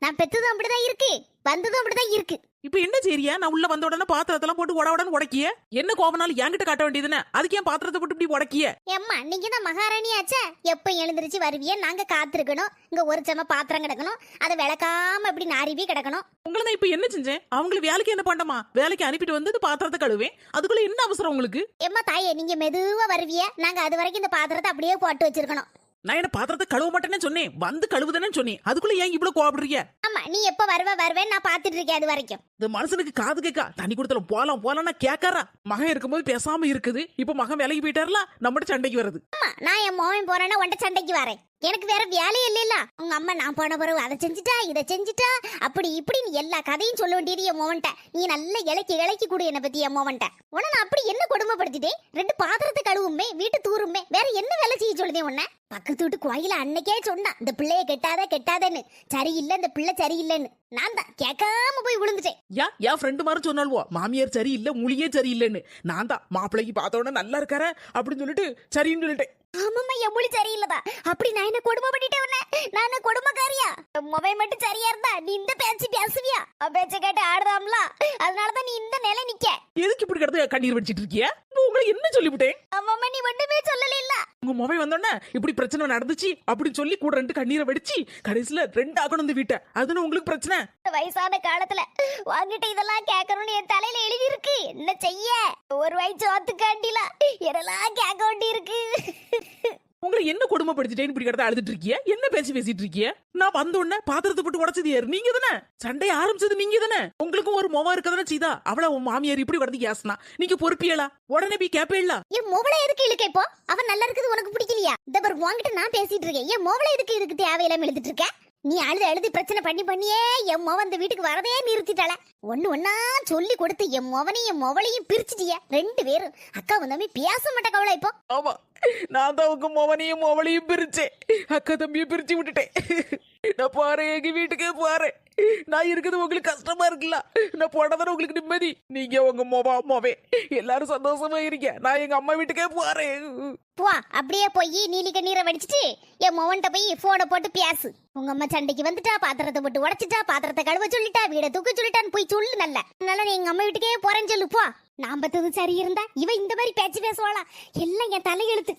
நான் பெத்ததும் அப்படிதான் இருக்கு, வந்ததும் அப்படிதான் இருக்கு. இப்ப என்ன செய்றியா? நான் உள்ள வந்த உடனே பாத்திரத்தெல்லாம் போட்டு உடனே உடைக்கிய. என்ன கோபனாலும் என்கிட்ட காட்ட வேண்டியதுன்னு அதுக்கு ஏன் பாத்திரத்தை போட்டு இப்படி உடைக்கிய? ஏம்மா நீங்க தான் மகாராணி ஆச்சே, எப்ப எழுந்திருச்சு வருவியே, நாங்க காத்திருக்கணும். இங்க ஒரு சம பாத்திரம் கிடக்கணும், அதை விளக்காம இப்படி நாரிவி கிடக்கணும். உங்களை தான் இப்ப என்ன செஞ்சேன்? அவங்களுக்கு வேலைக்கு என்ன பண்ணமா? வேலைக்கு அனுப்பிட்டு வந்து பாத்திரத்தை கழுவேன். அதுக்குள்ள என்ன அவசரம் உங்களுக்கு? ஏம்மா தாயே, நீங்க மெதுவா வருவியே, நாங்க அது வரைக்கும் இந்த பாத்திரத்தை அப்படியே போட்டு வச்சிருக்கணும். நான் என்ன பாத்திரத்தை கழுவ மாட்டேன்னு சொன்னேன், வந்து கழுவுதானே சொன்னேன். அதுக்குள்ள ஏன் இவ்வளவு கோபப்படுறீங்க? ஆமா, நீ எப்ப வருவேன் நான் பாத்துட்டு இருக்கேன் அது வரைக்கும். இந்த மனுஷனுக்கு காது கேட்கா, தண்ணி கொடுத்தல போலாம் கேட்காரா? மகன் இருக்கும்போது பேசாம இருக்குது, இப்ப மகன் வேலைக்கு போயிட்டாருல, நம்மகிட்ட சண்டைக்கு வருது. ஆமா, நான் என் மோவன் போறேன்னா உன்ட சண்டைக்கு வரேன். எனக்கு வேற வேலையே இல்ல. உங்க அம்மா நான் போன பிறகு அதை செஞ்சுட்டா இதை செஞ்சுட்டா அப்படி இப்படின்னு எல்லா கதையும் சொல்ல வேண்டியது என் மோவன்ட்ட. நீ நல்ல இலக்கி கூடு என்ன பத்தி என் மோவன்ட்ட. உன நான் அப்படி என்ன கொடுமைப்படுத்திட்டேன்? 2 பாத்திரத்தை கழுவுமே, வீட்டு தூருமே, வேற என்ன வேலை செய்ய சொல்லுதே உன்ன? பக்கத்து வீட்டு கோயில அன்னைக்கே சொன்னா இந்த பிள்ளைய கெட்டாதன்னு, சரியில்லை இந்த பிள்ளை சரியில்லைன்னு. நான் தான் கேட்காம போய் விழுந்துட்டேன். என் ஃப்ரெண்டு மாதிரி சொன்னால்வோ, மாமியார் சரியில்லை மூலியே சரியில்லைன்னு. நான் தான் மாப்பிள்ளைக்கு பார்த்த உடனே நல்லா இருக்கார அப்படின்னு சொல்லிட்டு சரின்னு சொல்லிட்டேன். ஆமாம்மா, என் மொழி சரியில்லதா? அப்படி நான் என்ன கொடுமை பண்ணிட்டேன் உன்ன? நான் என்ன கொடுமைக்காரியா? மொபைல் மட்டும் சரியா இருந்தா நீ இந்த பேச்சு பேசுவியா? பேச்ச கேட்டு ஆடுதாம்ல, அதனாலதான் நீ இந்த நிலை நிக்க. எதுக்கு இப்படி கிடந்து கண்ணீர் வடிச்சிட்டு இருக்கியா? உங்களை என்ன சொல்லிவிட்டேன்? ஆமாம்மா, நீ ஒண்ணுமே சொல்லல. இல்ல உங்க மொபைல் வந்தோடனே இப்படி பிரச்சனை நடந்துச்சு அப்படின்னு சொல்லி கூட 2 கண்ணீரை வடிச்சு கடைசியில 2 ஆகணும் இந்த வீட்டை. அதுன்னு உங்களுக்கு பிரச்சனை? வயசான காலத்துல வாங்கிட்டு இதெல்லாம் கேட்கணும்னு என் தலையில எழுதி இருக்கு. என்ன செய்ய? ஒரு வயசு ஓத்துக்காண்டில இதெல்லாம் கேட்க வேண்டி இருக்கு. உங்களை என்ன கொடுமைப்படுத்திட்டேன்னு இப்படி கிடந்து அழுதுட்டு இருக்கிய? என்ன பேசிட்டு இருக்கிய? நான் வந்த உடனே பாத்திரத்தை போட்டு உடச்சது யாரு? நீங்க தானே. சண்டைய ஆரம்பிச்சது நீங்க தானே. உங்களுக்கும் ஒரு மொவ இருக்கதானே செய்தா? அவள உன் மாமியார் இப்படி கிடந்து கேசனா நீங்க பொறுப்பியலா? உடனே போய் கேப்பேல. என் மொவளை எதுக்கு இழுக்க? இப்போ அவன் நல்லா இருக்குது உனக்கு பிடிக்கலையா? இந்த பாரு, உன்கிட்ட நான் பேசிட்டு இருக்கேன். என் மொவளை எதுக்கு தேவையில்லாம எழுதிட்டு இருக்க? நீ அழுது பிரச்சனை பண்ணியே என் மொவ இந்த வீட்டுக்கு வரதே நிறுத்திட்டாள. ஒன்னா சொல்லி கொடுத்து என் மொவளையும் பிரிச்சுட்டிய. 2 பேரும் அக்கா வந்தாமே பேச மாட்டா கவலை. இப்போ ஆமா, நான் தான் உங்க மொவளையும் பிரிச்சேன், அக்கா தம்பியை பிரிச்சு விட்டுட்டேன். நான் பாரு, எங்க வீட்டுக்கே பாரு. நான் இருக்குது உங்களுக்கு கஷ்டமா இருக்குல்ல, நான் போனதான உங்களுக்கு நிம்மதி. நீங்க உங்க மொவே எல்லாரும் சந்தோஷமா இருக்க. நான் எங்க அம்மா வீட்டுக்கே போறேன். போ, அப்படியே போய் நீலி கண்ணீரை வடிச்சிட்டு என் மொவன்ட்ட போய் போனை போட்டு பேசு. உங்க அம்மா சண்டைக்கு வந்துட்டா, பாத்திரத்தை போட்டு உடைச்சிட்டா, பாத்திரத்தை கழுவ சொல்லிட்டா, வீட தூக்க சொல்லிட்டான்னு போய் சொல்லு. நல்ல அதனால நீ எங்க அம்மா வீட்டுக்கே போறேன்னு சொல்லு. போ. நான் பத்தது சரி இருந்தா இவ இந்த மாதிரி பேச்சு பேசுவாளா? எல்லாம் என் தலையெழுத்து.